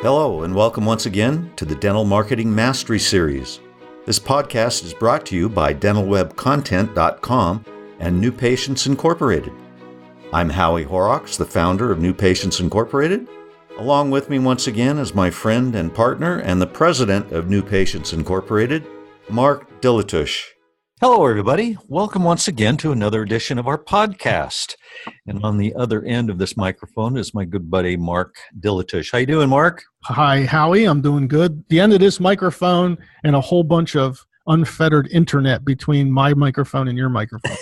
Hello, and welcome once again to the Dental Marketing Mastery Series. This podcast is brought to you by dentalwebcontent.com and New Patients Incorporated. I'm Howie Horrocks, the founder of New Patients Incorporated. Along with me once again is my friend and partner and the president of New Patients Incorporated, Mark Blvd. Hello, everybody. Welcome once again to another edition of our podcast. And on the other end of this microphone is my good buddy, Mark Blvd. How you doing, Mark? Hi, Howie. I'm doing good. The end of this microphone and a whole bunch of unfettered internet between my microphone and your microphone.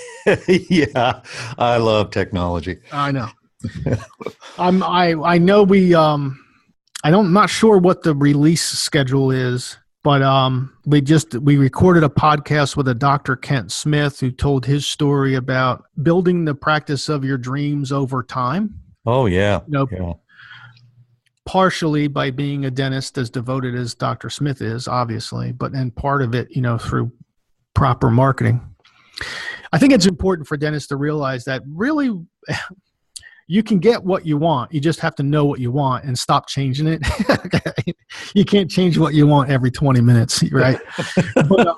Yeah, I love technology. I know. I know I'm not sure what the release schedule is, but we recorded a podcast with a Dr. Kent Smith who told his story about building the practice of your dreams over time. Oh, yeah. Partially by being a dentist as devoted as Dr. Smith is, obviously, and part of it, through proper marketing. I think it's important for dentists to realize that really you can get what you want. You just have to know what you want and stop changing it. You can't change what you want every 20 minutes, right? But,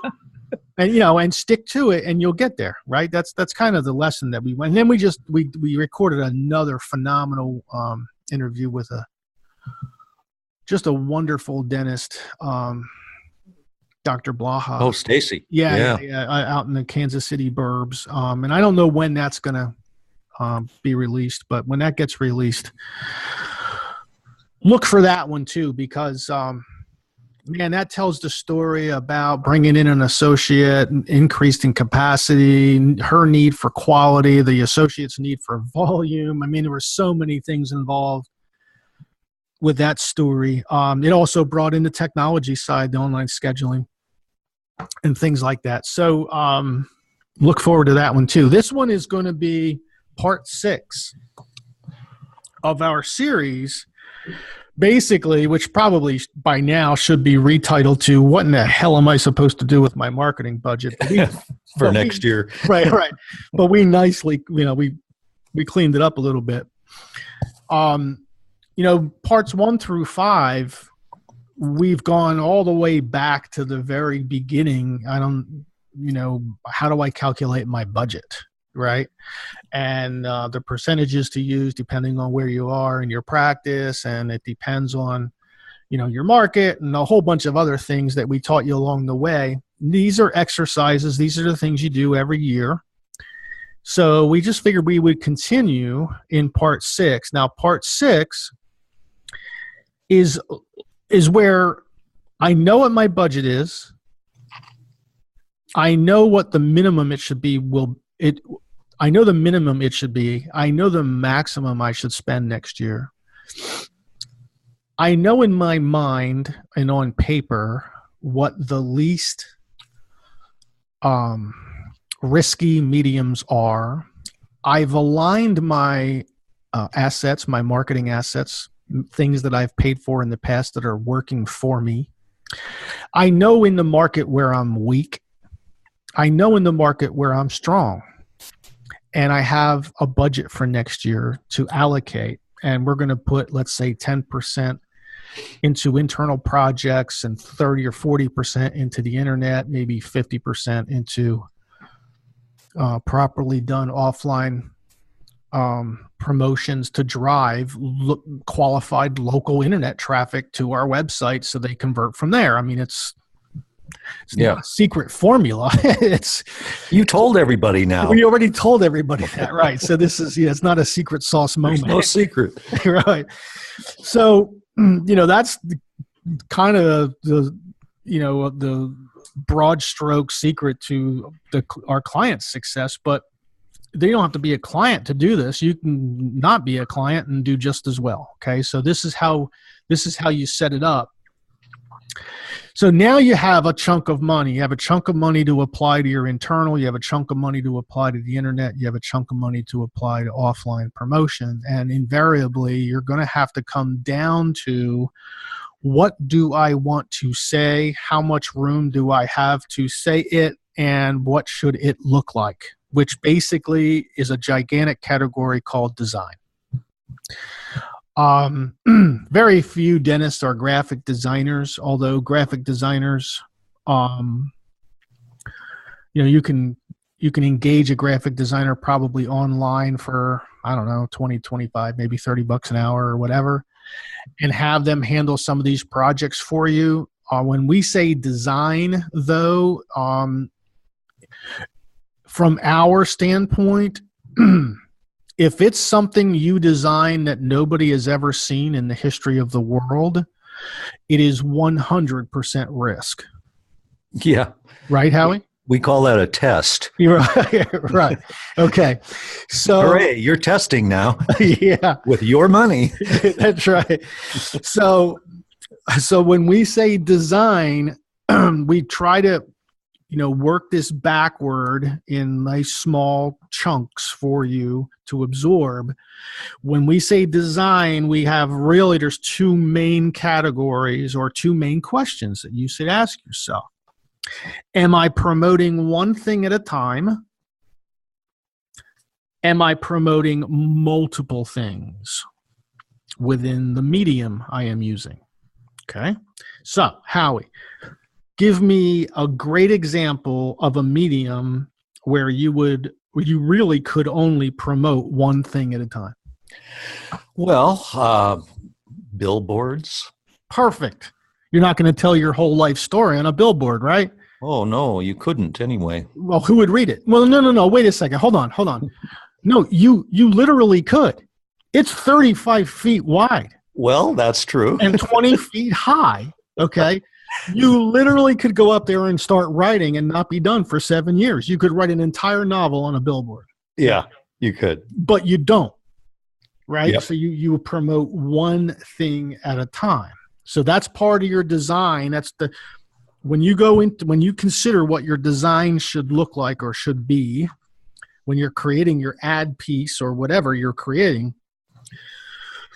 and stick to it and you'll get there, right? That's kind of the lesson that we went. And then we recorded another phenomenal interview with just a wonderful dentist, Dr. Blvd. Oh, Stacy. Yeah, out in the Kansas City burbs. And I don't know when that's going to be released, but when that gets released, look for that one too, because that tells the story about bringing in an associate, increased in capacity, her need for quality, the associate's need for volume. There were so many things involved with that story. It also brought in the technology side, the online scheduling and things like that. So look forward to that one too. This one is going to be part 6 of our series, basically, which probably by now should be retitled to "What in the hell am I supposed to do with my marketing budget?" for next year. Right. But we nicely, we cleaned it up a little bit. Parts 1 through 5, we've gone all the way back to the very beginning. How do I calculate my budget? Right. And the percentages to use depending on where you are in your practice. And it depends on, your market and a whole bunch of other things that we taught you along the way. These are exercises. These are the things you do every year. So we just figured we would continue in part 6. Now, part 6 is where I know what my budget is. I know what the minimum it should be. I know the minimum it should be. I know the maximum I should spend next year. I know in my mind and on paper what the least risky mediums are. I've aligned my assets, my marketing assets, things that I've paid for in the past that are working for me. I know in the market where I'm weak. I know in the market where I'm strong. And I have a budget for next year to allocate. And we're going to put, let's say, 10% into internal projects and 30 or 40% into the internet, maybe 50% into properly done offline promotions to drive qualified local internet traffic to our website so they convert from there. It's not a secret formula. You told everybody now. We already told everybody that, right? So this is, it's not a secret sauce moment. There's no secret. Right. So, that's kind of the broad stroke secret to our client's success, but they don't have to be a client to do this. You can not be a client and do just as well. Okay. So this is how you set it up. So now you have a chunk of money. You have a chunk of money to apply to your internal. You have a chunk of money to apply to the internet. You have a chunk of money to apply to offline promotion. And invariably, you're going to have to come down to, what do I want to say? How much room do I have to say it? And what should it look like? Which basically is a gigantic category called design. Very few dentists are graphic designers, although graphic designers, you can engage a graphic designer probably online for, I don't know, 20, 25, maybe $30 an hour or whatever, and have them handle some of these projects for you. When we say design, though, from our standpoint, if it's something you design that nobody has ever seen in the history of the world, it is 100% risk. Yeah. Right, Howie? We call that a test. You're right. Right. Okay. So, hooray, you're testing now. Yeah. With your money. That's right. So when we say design, we try to, work this backward in nice small chunks for you to absorb. When we say design, there's two main categories or two main questions that you should ask yourself. Am I promoting one thing at a time? Am I promoting multiple things within the medium I am using? Okay. So, Howie, give me a great example of a medium where you really could only promote one thing at a time. Well, billboards. Perfect. You're not going to tell your whole life story on a billboard, right? Oh, no, you couldn't anyway. Well, who would read it? Well, no. Wait a second. Hold on. No, you literally could. It's 35 feet wide. Well, that's true. And 20 feet high. Okay. You literally could go up there and start writing and not be done for 7 years. You could write an entire novel on a billboard. Yeah, you could. But you don't. Right? Yep. So you promote one thing at a time. So that's part of your design. When you consider what your design should look like or should be, when you're creating your ad piece or whatever you're creating,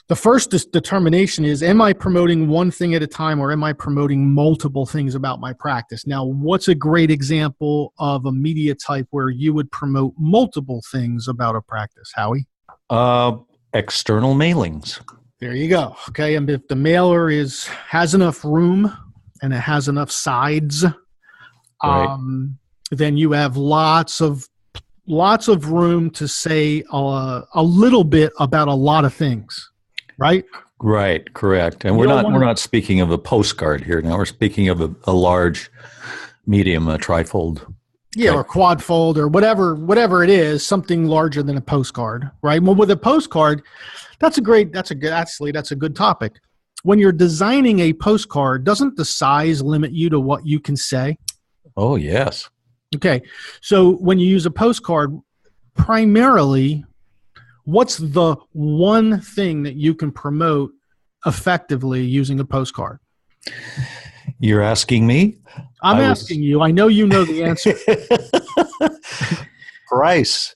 the first determination is, am I promoting one thing at a time or am I promoting multiple things about my practice? Now, what's a great example of a media type where you would promote multiple things about a practice, Howie? External mailings. There you go. Okay, and if the mailer has enough room and it has enough sides, right, then you have lots of room to say a little bit about a lot of things, right? Right, correct. And we're not speaking of a postcard here now. We're speaking of a large medium, a trifold. Yeah, or quad fold or whatever it is, something larger than a postcard, right? Well, with a postcard, that's a good topic. When you're designing a postcard, doesn't the size limit you to what you can say? Oh, yes. Okay. So when you use a postcard, primarily, what's the one thing that you can promote effectively using a postcard? You're asking me? I'm asking you. I know you know the answer. Price.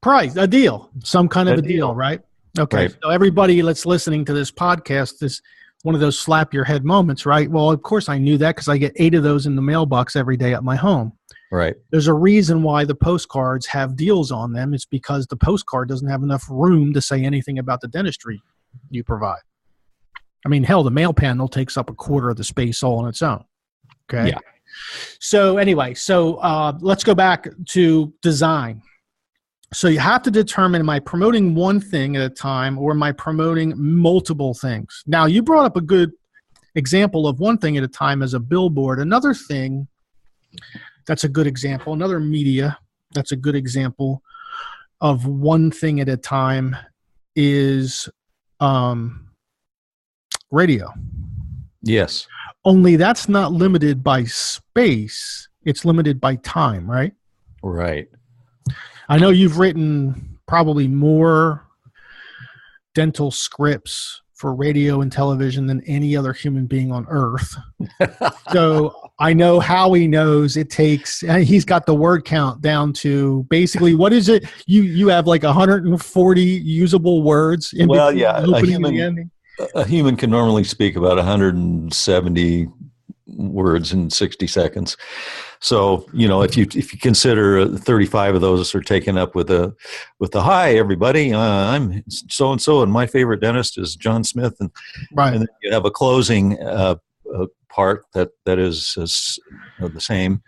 A deal. Some kind of a deal, right? Okay. Right. So everybody that's listening to this podcast is one of those slap your head moments, right? Well, of course I knew that because I get 8 of those in the mailbox every day at my home. Right. There's a reason why the postcards have deals on them. It's because the postcard doesn't have enough room to say anything about the dentistry you provide. I mean, hell, the mail panel takes up 1/4 of the space all on its own. Okay. Yeah. So anyway, let's go back to design. So you have to determine, am I promoting one thing at a time or am I promoting multiple things? Now, you brought up a good example of one thing at a time as a billboard. Another thing that's a good example, another media that's a good example of one thing at a time is radio. Yes. Only that's not limited by space. It's limited by time, right? Right. I know you've written probably more dental scripts for radio and television than any other human being on earth. So I know Howie knows it takes, he's got the word count down to basically, what is it? You have like 140 usable words in well, between yeah, the opening and the ending. A human can normally speak about 170 words in 60 seconds. So, if you consider 35 of those are taken up with the hi everybody, I'm so and so, and my favorite dentist is John Smith, and Right. then you have a closing part that is the same,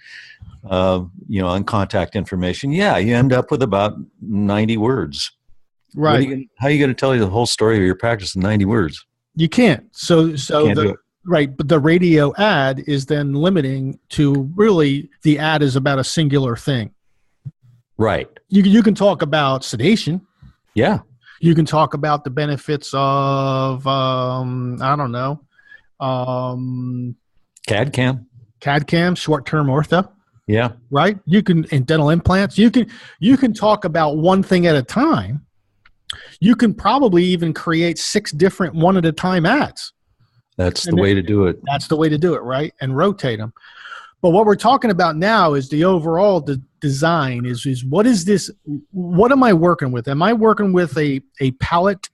on contact information. Yeah, you end up with about 90 words. Right. How are you going to tell you the whole story of your practice in 90 words? You can't. So Can't do it. right, but the radio ad is then limiting to really the ad is about a singular thing. Right. You can talk about sedation. Yeah. You can talk about the benefits of I don't know, CAD/CAM, short-term ortho. Yeah. Right. You can in dental implants. You can talk about one thing at a time. You can probably even create 6 different one-at-a-time ads. That's the way to do it. That's the way to do it, right? And rotate them. But what we're talking about now is the overall design is what is this? What am I working with? Am I working with a palette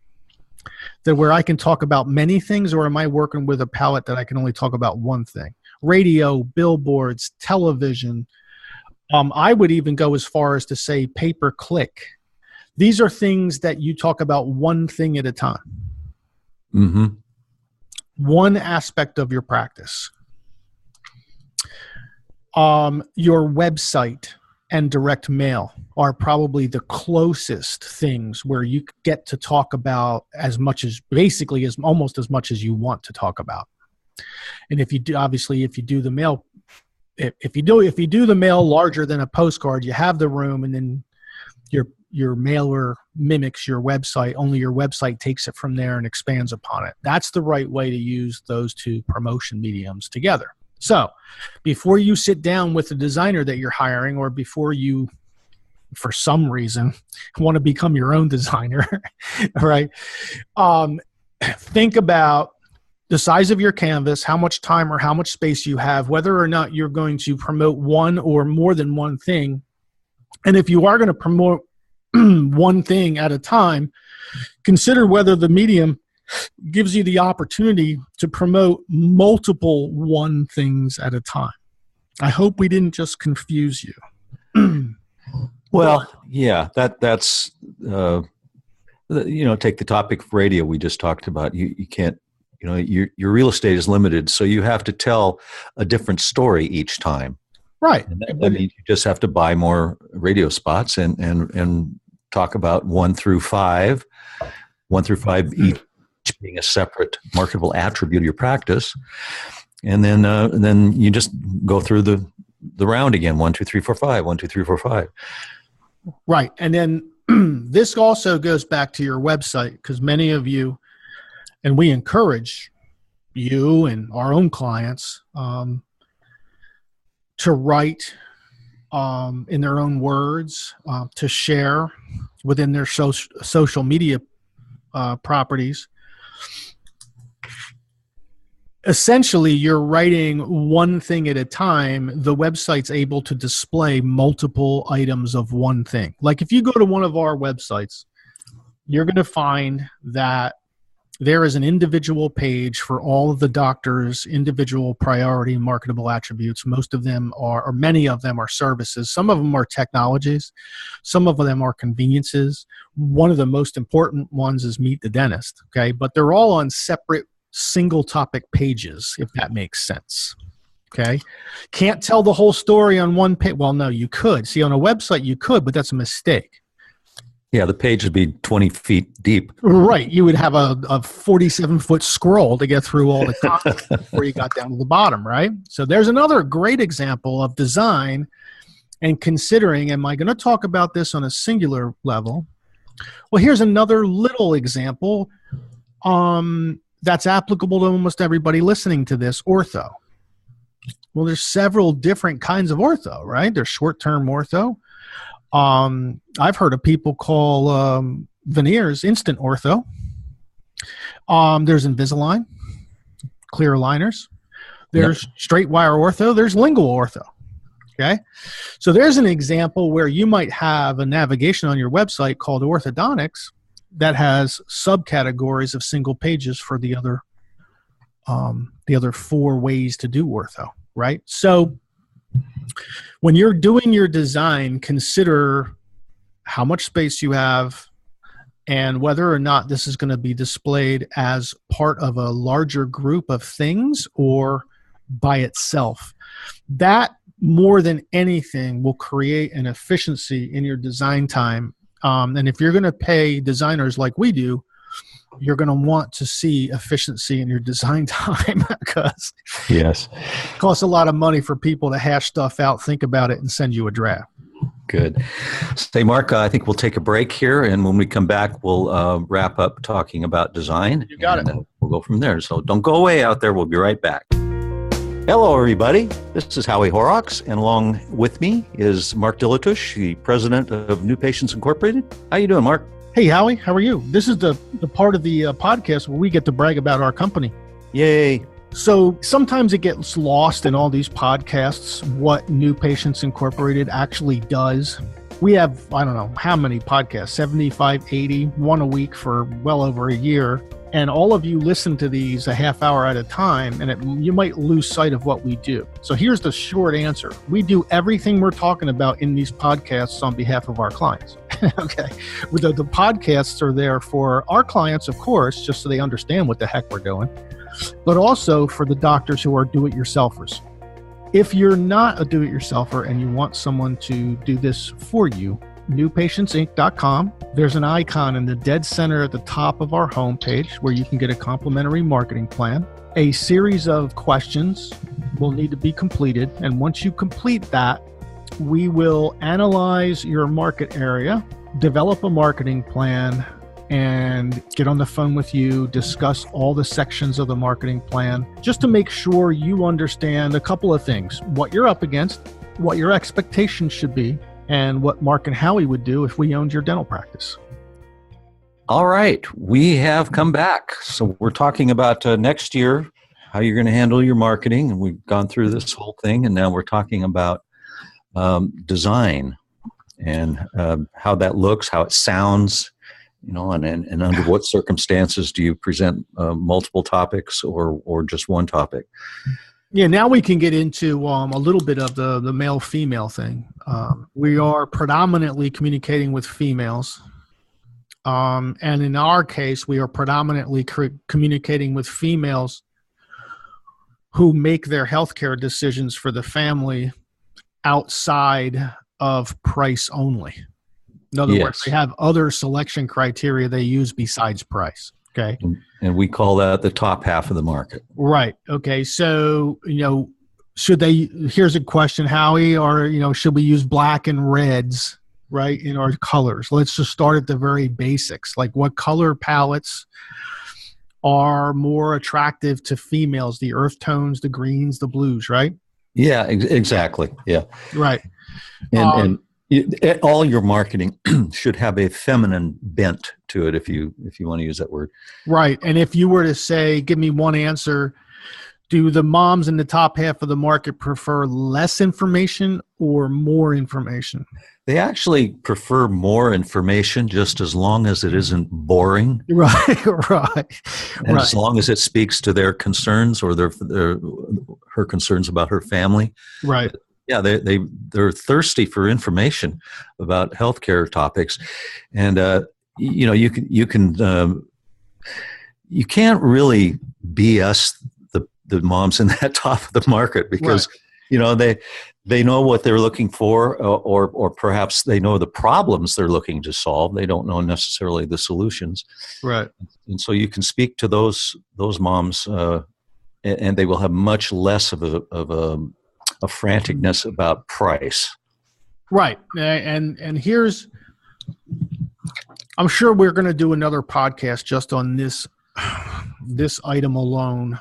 that where I can talk about many things, or am I working with a palette that I can only talk about one thing? Radio, billboards, television. I would even go as far as to say pay-per-click. These are things that you talk about one thing at a time. Mm-hmm. One aspect of your practice. Your website and direct mail are probably the closest things where you get to talk about as much as basically as almost as much as you want to talk about. And if you do, obviously, if you do the mail, if you do the mail larger than a postcard, you have the room, and then your mailer mimics your website. Only your website takes it from there and expands upon it. That's the right way to use those two promotion mediums together. So before you sit down with the designer that you're hiring, or before you, for some reason, want to become your own designer, right? Think about the size of your canvas, how much time or how much space you have, whether or not you're going to promote one or more than one thing. And if you are going to promote one thing at a time, consider whether the medium gives you the opportunity to promote multiple one things at a time. I hope we didn't just confuse you. Well, yeah, that's take the topic of radio we just talked about. You can't, your real estate is limited, so you have to tell a different story each time. Right. And that means you just have to buy more radio spots and talk about 1 through 5 each being a separate marketable attribute of your practice. And then you just go through the round again, 1, 2, 3, 4, 5, 1, 2, 3, 4, 5. Right. And then this also goes back to your website, because many of you, and we encourage you and our own clients to write in their own words, to share within their social media properties. Essentially, you're writing one thing at a time. The website's able to display multiple items of one thing. Like if you go to one of our websites, you're going to find that there is an individual page for all of the doctor's individual priority marketable attributes. Most of them are, or many of them are services. Some of them are technologies. Some of them are conveniences. One of the most important ones is Meet the Dentist. Okay. But they're all on separate single topic pages, if that makes sense. Okay. Can't tell the whole story on one page. Well, no, you could. See, on a website you could, but that's a mistake. Yeah, the page would be 20 feet deep. Right. You would have a 47-foot scroll to get through all the content before you got down to the bottom, right? So there's another great example of design and considering, am I going to talk about this on a singular level? Well, here's another little example that's applicable to almost everybody listening to this, ortho. Well, there's several different kinds of ortho, right? There's short-term ortho. I've heard of people call veneers instant ortho. There's Invisalign, clear aligners. There's straight wire ortho. There's lingual ortho. Okay. So there's an example where you might have a navigation on your website called orthodontics that has subcategories of single pages for the other 4 ways to do ortho. Right. So When you're doing your design, consider how much space you have and whether or not this is going to be displayed as part of a larger group of things or by itself. That, more than anything, will create an efficiency in your design time. And if you're going to pay designers like we do, you're going to want to see efficiency in your design time because yes, it costs a lot of money for people to hash stuff out, think about it, and send you a draft. Good. Say, Mark, I think we'll take a break here, and when we come back, we'll wrap up talking about design. You got it. We'll go from there. So don't go away out there. We'll be right back. Hello, everybody. This is Howie Horrocks, and along with me is Mark Dilatush, the president of New Patients Incorporated. How you doing, Mark? Hey, Howie. How are you? This is the part of the podcast where we get to brag about our company. Yay. So sometimes it gets lost in all these podcasts what New Patients Incorporated actually does. We have, I don't know, how many podcasts, 75, 80, one a week for well over a year. And all of you listen to these a half hour at a time, and you might lose sight of what we do. So here's the short answer. We do everything we're talking about in these podcasts on behalf of our clients. Okay. The podcasts are there for our clients, of course, just so they understand what the heck we're doing, but also for the doctors who are do-it-yourselfers. If you're not a do-it-yourselfer and you want someone to do this for you, newpatientsinc.com. There's an icon in the dead center at the top of our homepage where you can get a complimentary marketing plan. A series of questions will need to be completed, and once you complete that, we will analyze your market area, develop a marketing plan, and get on the phone with you, discuss all the sections of the marketing plan, just to make sure you understand a couple of things: what you're up against, what your expectations should be, and what Mark and Howie would do if we owned your dental practice. All right. We have come back. So we're talking about next year, how you're going to handle your marketing. And we've gone through this whole thing. And now we're talking about design and how that looks, how it sounds, and under what circumstances do you present multiple topics or just one topic? Yeah, now we can get into a little bit of the male-female thing. We are predominantly communicating with females. And in our case, we are predominantly communicating with females who make their healthcare decisions for the family outside of price only. In other words, they have other selection criteria they use besides price. Okay. And we call that the top half of the market. Right. Okay. So, here's a question, Howie, or, should we use black and reds, right, in our colors? Let's just start at the very basics. Like, what color palettes are more attractive to females? The earth tones, the greens, the blues, right? Yeah, exactly. Yeah. Right. And all your marketing should have a feminine bent to it, if you want to use that word. Right. And if you were to say, give me one answer, do the moms in the top half of the market prefer less information or more information? They actually prefer more information, just as long as it isn't boring. Right, right. And as long as it speaks to their concerns or her concerns about her family. Right. Yeah, they're thirsty for information about healthcare topics, and you can't really BS the moms in that top of the market because they know what they're looking for, or perhaps they know the problems they're looking to solve. They don't know necessarily the solutions, right? And so you can speak to those moms, and they will have much less of a franticness about price. Right. And here's, I'm sure we're going to do another podcast just on this item alone.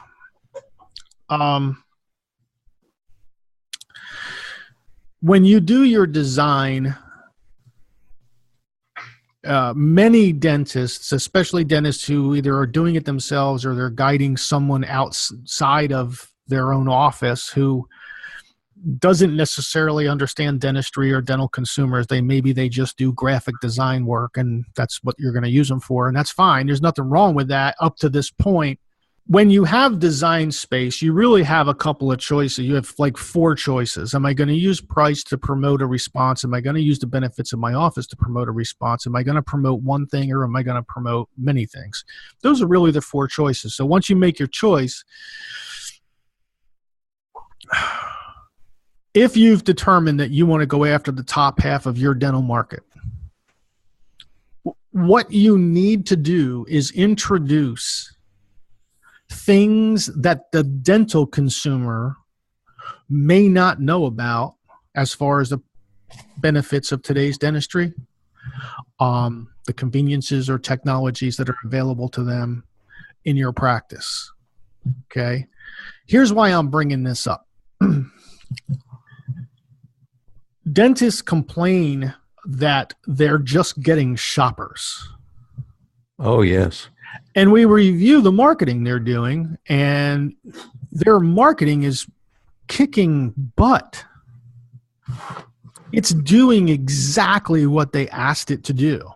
When you do your design, many dentists, especially dentists who either are doing it themselves or they're guiding someone outside of their own office who doesn't necessarily understand dentistry or dental consumers. Maybe they just do graphic design work, and that's what you're going to use them for, and that's fine. There's nothing wrong with that up to this point. when you have design space, you really have a couple of choices. You have like 4 choices. Am I going to use price to promote a response? Am I going to use the benefits of my office to promote a response? Am I going to promote one thing, or am I going to promote many things? Those are really the 4 choices. So once you make your choice, if you've determined that you want to go after the top half of your dental market, what you need to do is introduce things that the dental consumer may not know about as far as the benefits of today's dentistry, the conveniences or technologies that are available to them in your practice. Okay. Here's why I'm bringing this up. Dentists complain that they're just getting shoppers. Oh, yes. And we review the marketing they're doing, and their marketing is kicking butt. It's doing exactly what they asked it to do.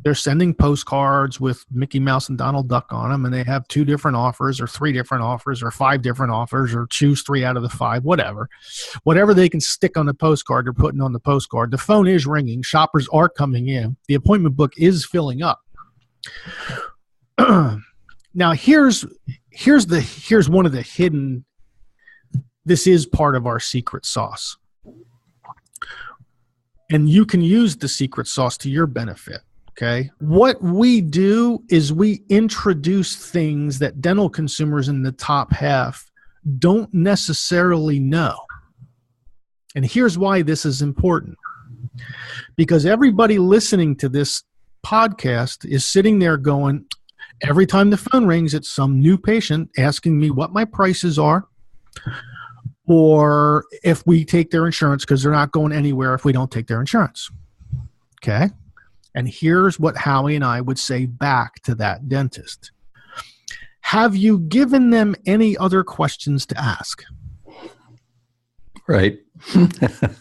They're sending postcards with Mickey Mouse and Donald Duck on them, and they have 2 different offers or 3 different offers or 5 different offers, or choose 3 out of the 5, whatever. Whatever they can stick on the postcard, they're putting on the postcard. The phone is ringing. Shoppers are coming in. The appointment book is filling up. Now, here's one of the hidden, this is part of our secret sauce. And you can use the secret sauce to your benefit. Okay. What we do is we introduce things that dental consumers in the top half don't necessarily know. And here's why this is important. Because everybody listening to this podcast is sitting there going, every time the phone rings, it's some new patient asking me what my prices are, or if we take their insurance, because they're not going anywhere if we don't take their insurance. Okay. And here's what Howie and I would say back to that dentist. Have you given them any other questions to ask? Right.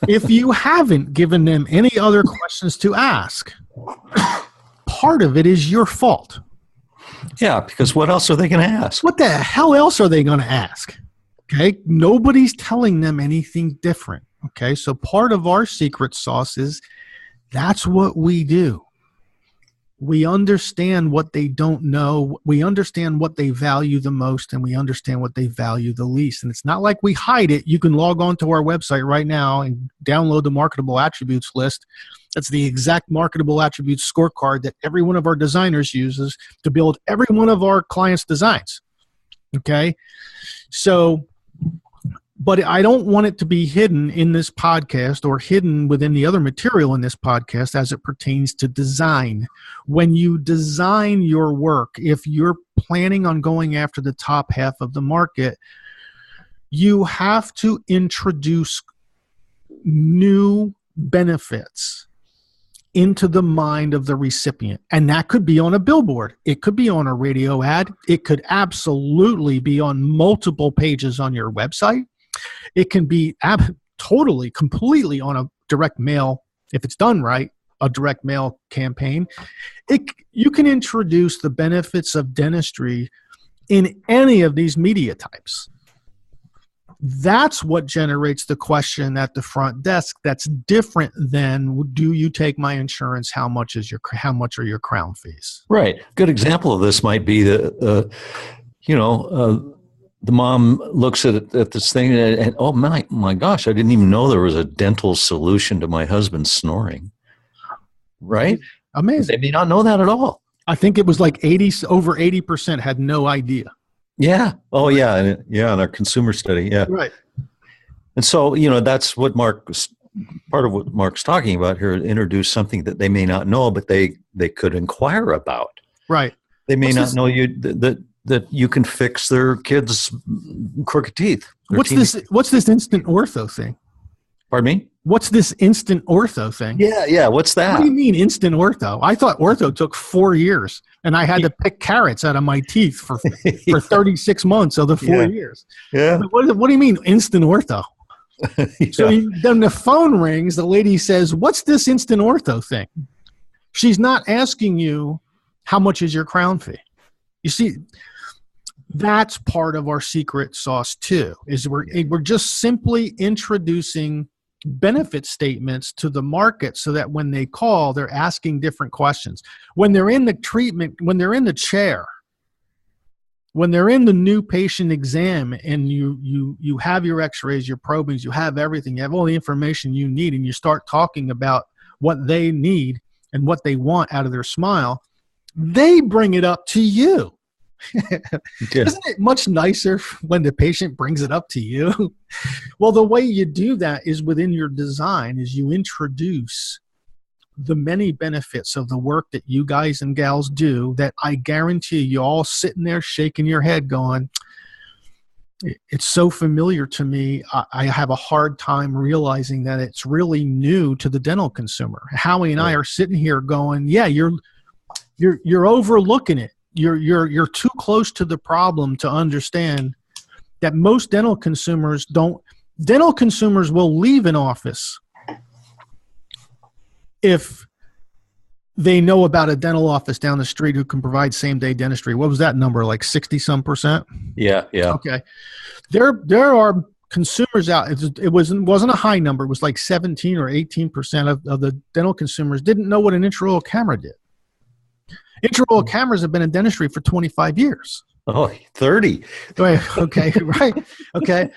If you haven't given them any other questions to ask, part of it is your fault. Yeah, because what else are they going to ask? What the hell else are they going to ask? Okay. Nobody's telling them anything different. Okay. So part of our secret sauce is that's what we do. We understand what they don't know. We understand what they value the most, and we understand what they value the least. And it's not like we hide it. You can log on to our website right now and download the marketable attributes list. That's the exact marketable attributes scorecard that every one of our designers uses to build every one of our clients' designs. Okay? So, but I don't want it to be hidden in this podcast or hidden within the other material in this podcast as it pertains to design. When you design your work, if you're planning on going after the top half of the market, you have to introduce new benefits into the mind of the recipient. And that could be on a billboard. It could be on a radio ad. It could absolutely be on multiple pages on your website. It can be totally, completely on a direct mail, if it's done right, a direct mail campaign. You can introduce the benefits of dentistry in any of these media types. That's what generates the question at the front desk that's different than, do you take my insurance? How much are your crown fees? Right. Good example of this might be the mom looks at this thing and oh my gosh, I didn't even know there was a dental solution to my husband's snoring. Right? Amazing. They may not know that at all. I think it was like over 80% had no idea. Yeah. Oh, yeah. Yeah. In our consumer study. Yeah. Right. And so, that's what part of what Mark's talking about here, introduce something that they may not know, but they could inquire about. Right. They may not know that you can fix their kids' crooked teeth. What's this instant ortho thing? Pardon me? What's this instant ortho thing? Yeah. What's that? What do you mean instant ortho? I thought ortho took 4 years, and I had to pick carrots out of my teeth for 36 months of the 4 years. Yeah. What do you mean instant ortho? Yeah. So then the phone rings. The lady says, "What's this instant ortho thing?" She's not asking you how much is your crown fee. You see, That's part of our secret sauce too, is we're just simply introducing benefit statements to the market so that when they call, they're asking different questions. When they're in the treatment, when they're in the chair, when they're in the new patient exam and you have your x-rays, your probings, you have everything, you have all the information you need, and you start talking about what they need and what they want out of their smile, they bring it up to you. Yeah. Isn't it much nicer when the patient brings it up to you? Well, the way you do that is within your design, is you introduce the many benefits of the work that you guys and gals do that I guarantee you all sitting there shaking your head going, it's so familiar to me. I have a hard time realizing that it's really new to the dental consumer. Howie and I are sitting here going, yeah, you're overlooking it. You're too close to the problem to understand that most dental consumers will leave an office if they know about a dental office down the street who can provide same-day dentistry. What was that number, like 60-some%? Yeah. Okay. There are consumers out. It wasn't a high number. It was like 17 or 18% of the dental consumers didn't know what an intraoral camera did. Intraoral cameras have been in dentistry for 25 years. Oh, 30. Okay, right. Okay.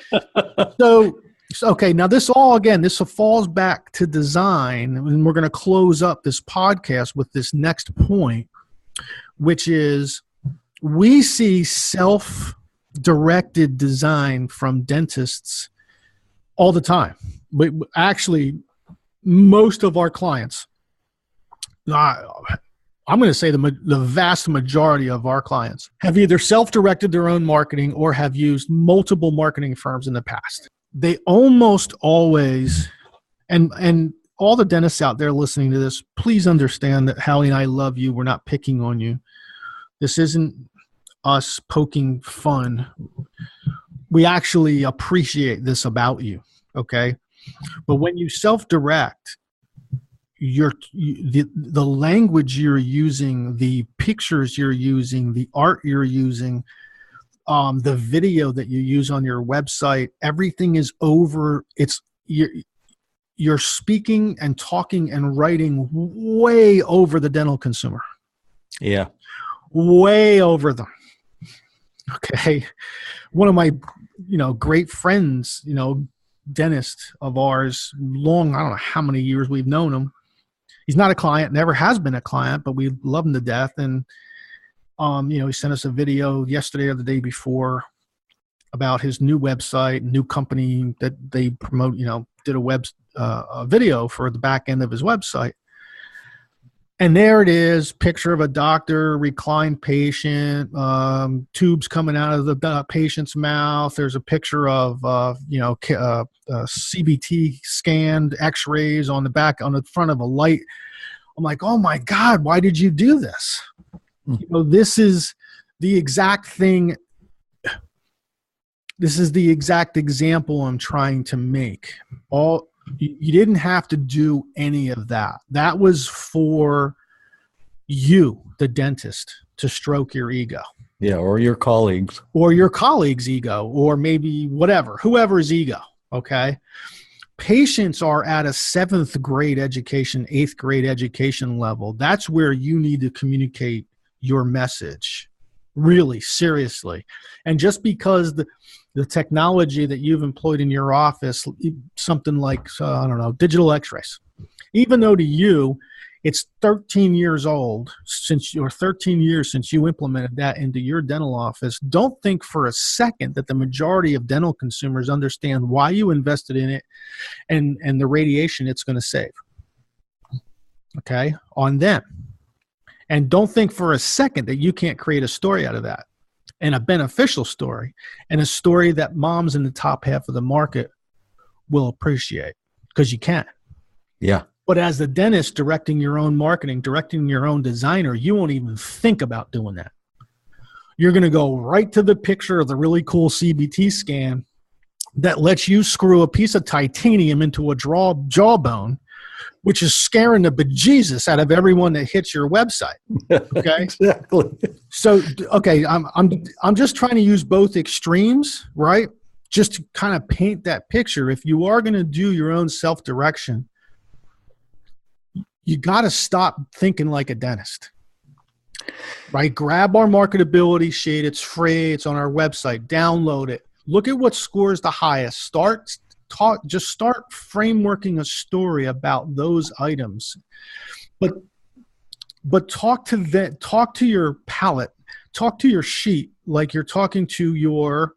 Okay, now this falls back to design, and we're going to close up this podcast with this next point, which is we see self-directed design from dentists all the time. But actually, most of our clients, I'm going to say the vast majority of our clients have either self-directed their own marketing or have used multiple marketing firms in the past. They almost always, and all the dentists out there listening to this, please understand that Howie and I love you. We're not picking on you. This isn't us poking fun. We actually appreciate this about you, okay? But when you self-direct, the language you're using, the pictures you're using, the art you're using, the video that you use on your website, everything is over. You're speaking and talking and writing way over the dental consumer. Yeah. Way over them. Okay. One of my, great friends, dentist of ours, I don't know how many years we've known him. He's not a client, never has been a client, but we love him to death. And, he sent us a video yesterday or the day before about his new website, new company that they promote, did a video for the back end of his website. And there it is, picture of a doctor, reclined patient, tubes coming out of the patient's mouth. There's a picture of, CBT scanned x-rays on the front of a light. I'm like, oh my God, why did you do this? This is the exact thing. This is the exact example I'm trying to make. You didn't have to do any of that. That was for you, the dentist, to stroke your ego. Yeah, or your colleagues. Or your colleague's ego, or maybe whoever's ego, okay? Patients are at a 7th grade education, 8th grade education level. That's where you need to communicate your message, really, seriously. And just because the technology that you've employed in your office, something like, digital x-rays, even though to you, it's 13 years since you implemented that into your dental office, don't think for a second that the majority of dental consumers understand why you invested in it and the radiation it's going to save, okay, on them. And don't think for a second that you can't create a story out of that, and a beneficial story, and a story that moms in the top half of the market will appreciate, because you can. Yeah. But as the dentist directing your own marketing, directing your own designer, you won't even think about doing that. You're going to go right to the picture of the really cool CBT scan that lets you screw a piece of titanium into a jawbone, which is scaring the bejesus out of everyone that hits your website. Okay. Exactly. So, okay. I'm just trying to use both extremes, right? Just to kind of paint that picture. If you are going to do your own self-direction, you got to stop thinking like a dentist, right? Grab our marketability sheet. It's free. It's on our website. Download it. Look at what scores the highest. Start frameworking a story about those items, but talk to your palette, talk to your sheet like you're talking to your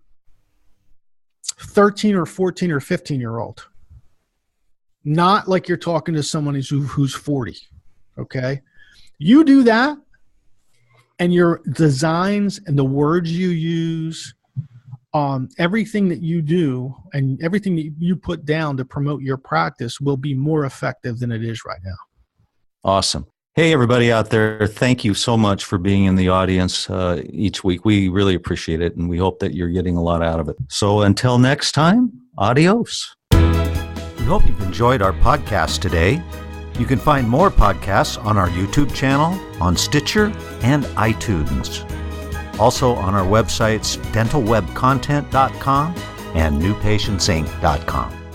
13 or 14 or 15-year-old, not like you're talking to someone who's 40. Okay. You do that, and your designs and the words you use, everything that you do and everything that you put down to promote your practice will be more effective than it is right now. Awesome. Hey, everybody out there, thank you so much for being in the audience each week. We really appreciate it, and we hope that you're getting a lot out of it. So until next time, adios. We hope you've enjoyed our podcast today. You can find more podcasts on our YouTube channel, on Stitcher, and iTunes. Also on our websites, dentalwebcontent.com and newpatientsinc.com.